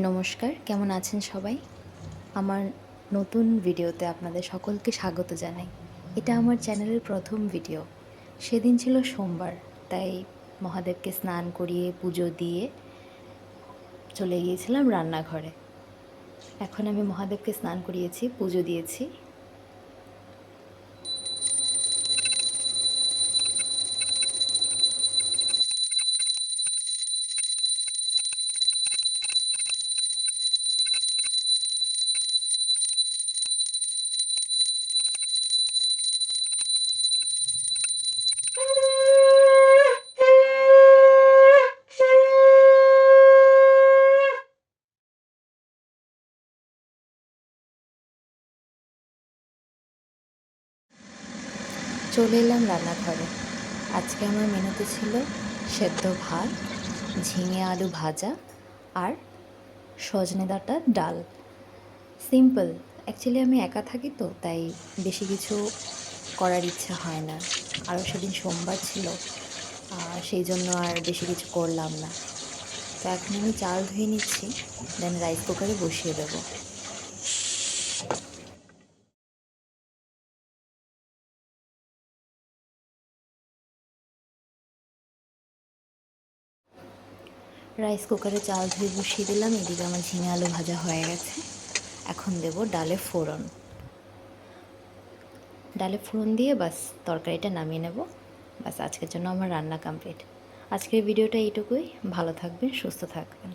নমস্কার, কেমন আছেন সবাই? আমার নতুন ভিডিওতে আপনাদের সকলকে স্বাগত জানাই। এটা আমার চ্যানেলের প্রথম ভিডিও। সেদিন ছিল সোমবার, তাই মহাদেবকে স্নান করিয়ে পুজো দিয়ে চলে গিয়েছিলাম রান্নাঘরে। এখন আমি মহাদেবকে স্নান করিয়েছি, পুজো দিয়েছি। চলে এলাম রান্নাঘরে। আজকে আমার মেনুতে ছিল সেদ্ধ ভাত, ঝিঙে আলু ভাজা আর সজনে ডাঁটার ডাল। সিম্পল। অ্যাকচুয়ালি আমি একা থাকি তো, তাই বেশি কিছু করার ইচ্ছা হয় না। আরও সেদিন সোমবার ছিল, সেই জন্য আর বেশি কিছু করলাম না। তো এখন আমি চাল ধুয়ে নিচ্ছি, দেন রাইস কুকারে বসিয়ে দেবো। রাইস কুকারে চাল ধুয়ে বসিয়ে দিলাম, এদিকে আমার ঝিঙে আলু ভাজা হয়ে গেছে। এখন দেব ডালে ফোড়ন। ডালে ফোড়ন দিয়ে বাস তরকারিটা নামিয়ে নেব। বাস আজকের জন্য আমার রান্না কমপ্লিট। আজকের ভিডিওটা এইটুকুই। ভালো থাকবেন, সুস্থ থাকবেন।